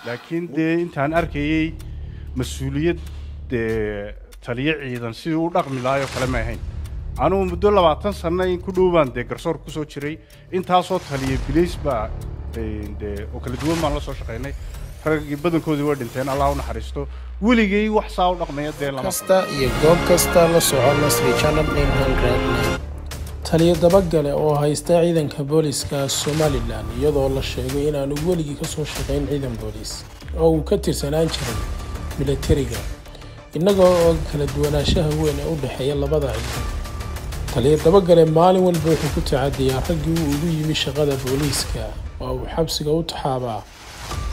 laakiin dee intaan arkayay mas'uuliyad taliye ciidan sidii u dhaqmi lahayo kale ma ahayn anuu muddo 20 sano in ku dhowaan dee garsoor ku soo jiray intaasoo taliye bilis baa oo kala duwan baan la soo shaqeynay ragii badankoodii waa dhinteen Allah u naxariisto weligay wax saa u dhaqmaya dee lama kasta iyo goob kasta la soco Nasri Channel 900 taliye dabagale oo haysta ciidanka booliska Somaliland iyadoo la sheegay in aanu weligii ka soo shaqeyn ciidan boolis oo uu ka tirsanaan jiray militariga inagoo kala duwanaanshaha weyn ee u dhaxeeya labada ciidan taliye dabagale maalin walba wuxuu ku tacadiyaa raggii uu ugu yimi shaqada booliska oo uu xabsiga u taxaabaa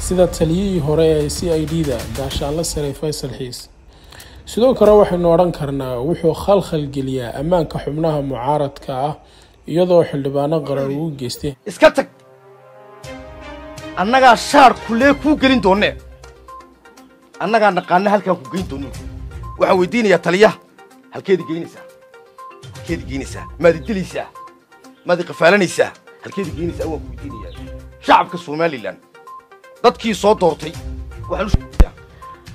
sida taliyihii hore ee CID-da gaashaanle sare Faysal Xiis sidoo kale waxaynu oran karnaa wuxuu khalkhal geliyaa ammaanka xubnaha mucaaradka ah iyadoo xildhibaano qaran uu geystay iska tag annaga shaar kullee ku gelin doonee annaga naqaan halka ku geyn doono waxa weydiinaya taliyaha halkeed geynaysaa maad dilaysaa maad qafaalanaysaa halkeed geynaysaa waa ku weydiinaya shacabka Somaliland dadkii soo doortay waxaan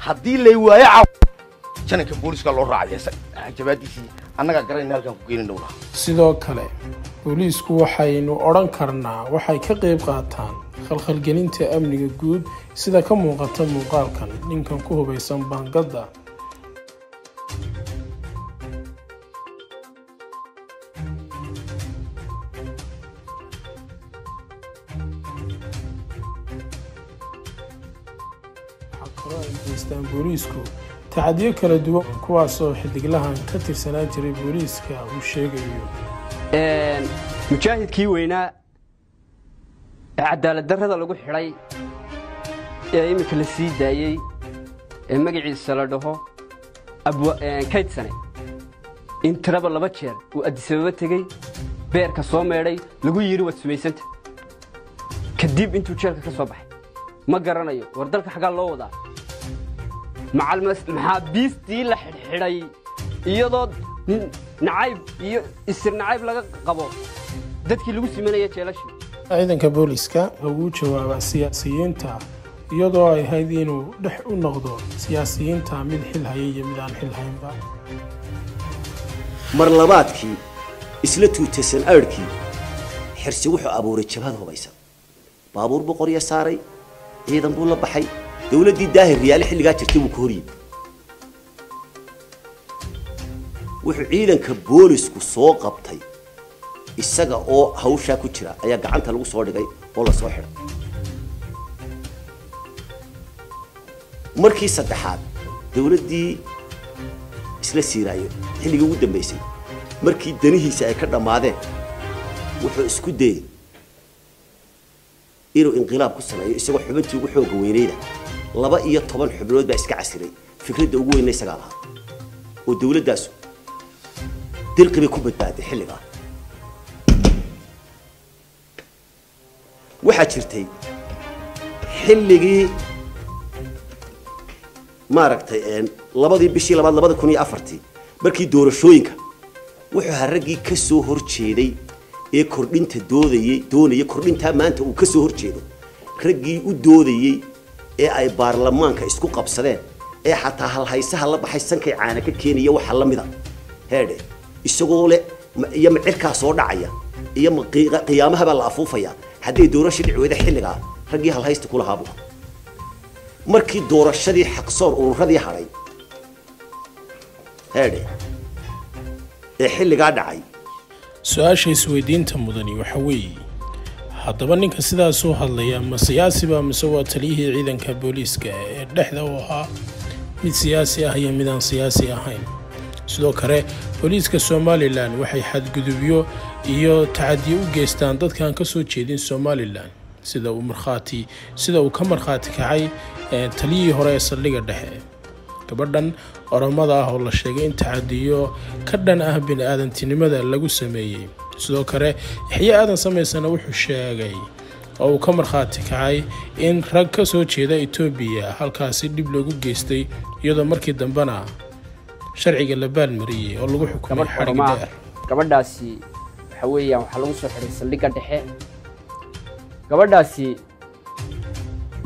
haddii lay waayo janaka booliska loo raacay jawaadiisii annaga garanayna halkan ku geynayno sidoo kale boolisku waxaynu oran karnaa waxay ka qayb qaataan khalkhalgelinta amniga guud sida ka muuqata muuqaalkan ninkan ku hubaysan baangada boolisku تعديل كلا دوا كواسو حدقلها كترسنا جري بوليسكا وشيغيو مجاهد كي وينا عدالة درده لغو خيراي imika la sii daayay magaciisa la dhaho kayd sane in tiraba 2 jeer uu Addis Ababa tagay beerka soo meeday lagu yiri wad sumeysanta kadib intuu jeelka ka soo baxay ma garanayo war dalka xaga loo wadaa macalmas maxaabiistii la xidhay iyadoo nacayb iyo isir nacayb laga qabo dadkii lagu simanayay jeelashii ciidanka booliska ugu jawaaba siyaasiyiinta iyadoo ay hayd inuu dhex u noqdo siyaasiyiinta mid xil hayay iyo mid aan xil haynba mar labaadkii isla tuutasan arkii xirsi wuxuu abuuray jabhad hubaysan baabuur boqoriya saaray ciidan buu la baxay dawladii daahir riyaal xilliga jirtay uu kooriyay wuxuu ciidanka boolisku soo qabtay isaga oo hawsha ku jira ayaa gacanta lagu soo dhigay oo la soo xiray markii saddexaad dawladii isla siiraayo xilliga ugu dambeysay markii danihiisa ay ka dhamaadeen wuxuu isku dayay inuu inqilaab ku sameeyo isagoo xubintii ugu xoog weynayda 12 xubnood baa iska casiray fikradda ugu weyn isaga lahaa oo dawladdaas dirqibi ku badbaaday xilliga waxa jirtay xilligii maaragtay labadii bishii 2004 markii doorashooyinka wuxuu haragii ka soo horjeeday ee kordhinta doonayay kordhinta maanta uu ka soo horjeedo ragii u doodayay ee ay baarlamaanka isku qabsadeen ee xataa hal haysaha la baxay sankay caana ka keenaya waxa la mid ah heede isagoo le iyo macirka soo dhacaya iyo qiyaamaha baa la afuufaya haddii doorasho dhicweeda xilliga ragii hal haysta kula haabo markii doorashadii xaqsoor ururadii haray heede ee xilliga dhacay su'aasha isweydiinta mudani waxa weeye haddaba ninka sidaas u hadlaya ma siyaasi ba mise waa taliyihii ciidanka booliska ee dhexda u ahaa mid siyaasi ah iyo mid aan siyaasi ahayn sidoo kale booliska Somaliland waxay xadgudubyo iyo tacadiyo u geystaan dadkan ka soo jeedin Somaliland sida uu ka markhaati kacay taliyihii hore ee saldhigga dhexe gabadhan oromada ah oo la sheegay in tacadiyo ka dhan ah bini'aadantinimada lagu sameeyay sidoo kale Yaxya Aadan Sameysana wuxuu sheegay oo uu ka markhaati kacay in rag ka soo jeeda Itoobiya halkaasi dib loogu geystay iyadoo markii dambana sharciga la baalmariyay oo lagu xukumay xarig dheer gabadhaasi waxa weeyaan waxa lagu soo xiray saldhigga dhexe gabadhaasi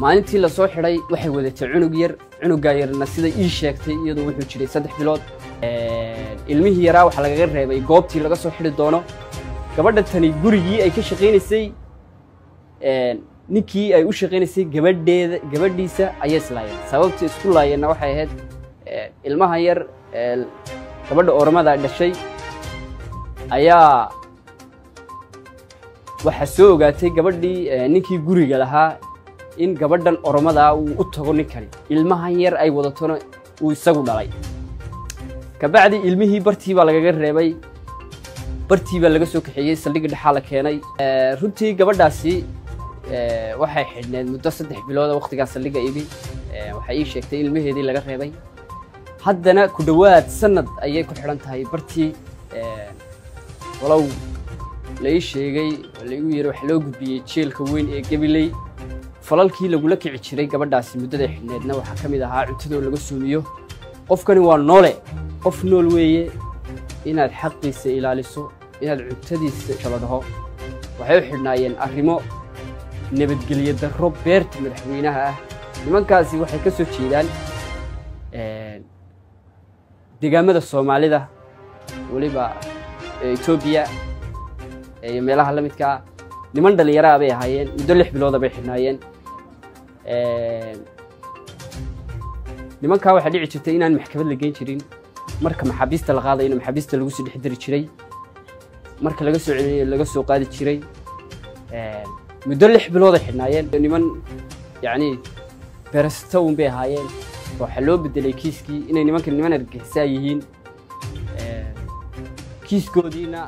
maalintii la soo xidhay waxay wadatay cunug yar cunuga yarna sida ii sheegtay iyadoo wuxuu jiray 3 bilood ilmihii yaraa waxa laga reebay goobtii laga soo xidhi doono gabadha tani gurigii ay ka shaqeynayay ninkii ay u shaqeynayay gabadhiisa ayay islaayeen sababta isku laayeen waxay ahayd ilmaha yar gabadha ormada dhashay ayaa waxa soo ogaatay gabadhii ninkii guriga lahaa in gabadhan ormada uu u tago ninkani ilmahan yar ay wadatona uu isagu dhalay kabacdi ilmihii bartii baa laga reebay bartii baa laga soo kaxeeyay saldhig dhaxal la keenay runtii gabadhaasi waxay xidhneed muddo 3 bilood waqtigaas saldhiga ibi waxay ii sheegtay ilmaheedii laga reebay haddana ku dhawaad sanad ayay ku xidhan tahay bartii walaw la ii sheegay la igu yiri wax loo gudbiyay jeelka weyn ee Gabiley falalkii lagu la kici jiray gabadhaasi muddada xidhneedna waxa kamid ahaa cuntadoo laga soomiyo qofkani waa noole qof nool weeye inaad xaqiisa ilaaliso inaad cuntadiisa kala dhaho waxay u xidhnaayeen arrimo nabadgelyo darro beerta madaxweynaha ah nimankaasi waxay ka soo jeedaan deegaamada Soomaalida waliba Ethiopia ee meelaha la midka niman dhalinyaro ah bay ahaayeen muddo 6 bilood bay xidhnaayeen nimanka waxa dhici jirtay inaan maxkamad la geyn jirin marka maxaabiista la qaaday in maxaabiista lagu soo dhixdiri jiray marka laga soo celiyay laga soo qaadi jiray muddo 6 bilood ay xidhnaayeen niman yaani barasto bay ahaayeen waxa loo bedelay kiiskii inay niman argagixisay yihiin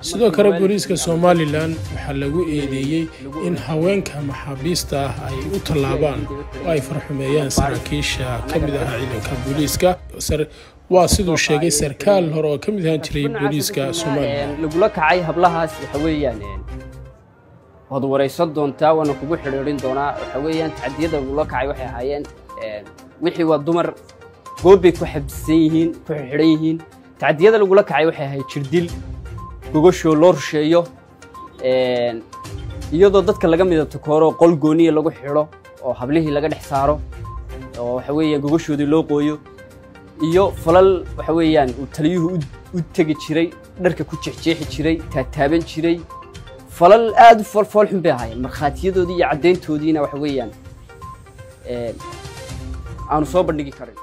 sidoo kale booliiska Somaliland waxa lagu eedeeyay in haweenka maxaabiista ah ay u talaabaan oo ay farxumeeyaan saraakiisha kamid ah ciidanka booliiska waa sidoo sheegay sarkaal hore oo kamid ahaan jiray booliiska Somaliland lagu la kacay hablahaas waxa weeyaan wada wareysan doontaa wana kugu xiriirin doonaa waxa weeyaan tacadiyada lagu la kacay waxay ahaayeen wixii waa dumar goob ku xabsan yihiin ku xiran yihiin تعديات اللي يقولك عاي وحي هاي تشرديل جوجوشو لورشيو iyadoo dadka laga midabto kooro qol gooniye lagu xiro oo hablihii laga dhex saaro oo waxa weeyaan gogoshoodii loo qooyo iyo falal waxa weeyaan uu taliyuhu u tagi jiray dharka ku jeexjeexi jiray taataaban jiray falal aad u falfal xun bay ahaayeen markhaatiyadoodii iyo cadeyntoodiina waxa weeyaan aanu soo bandhigi karin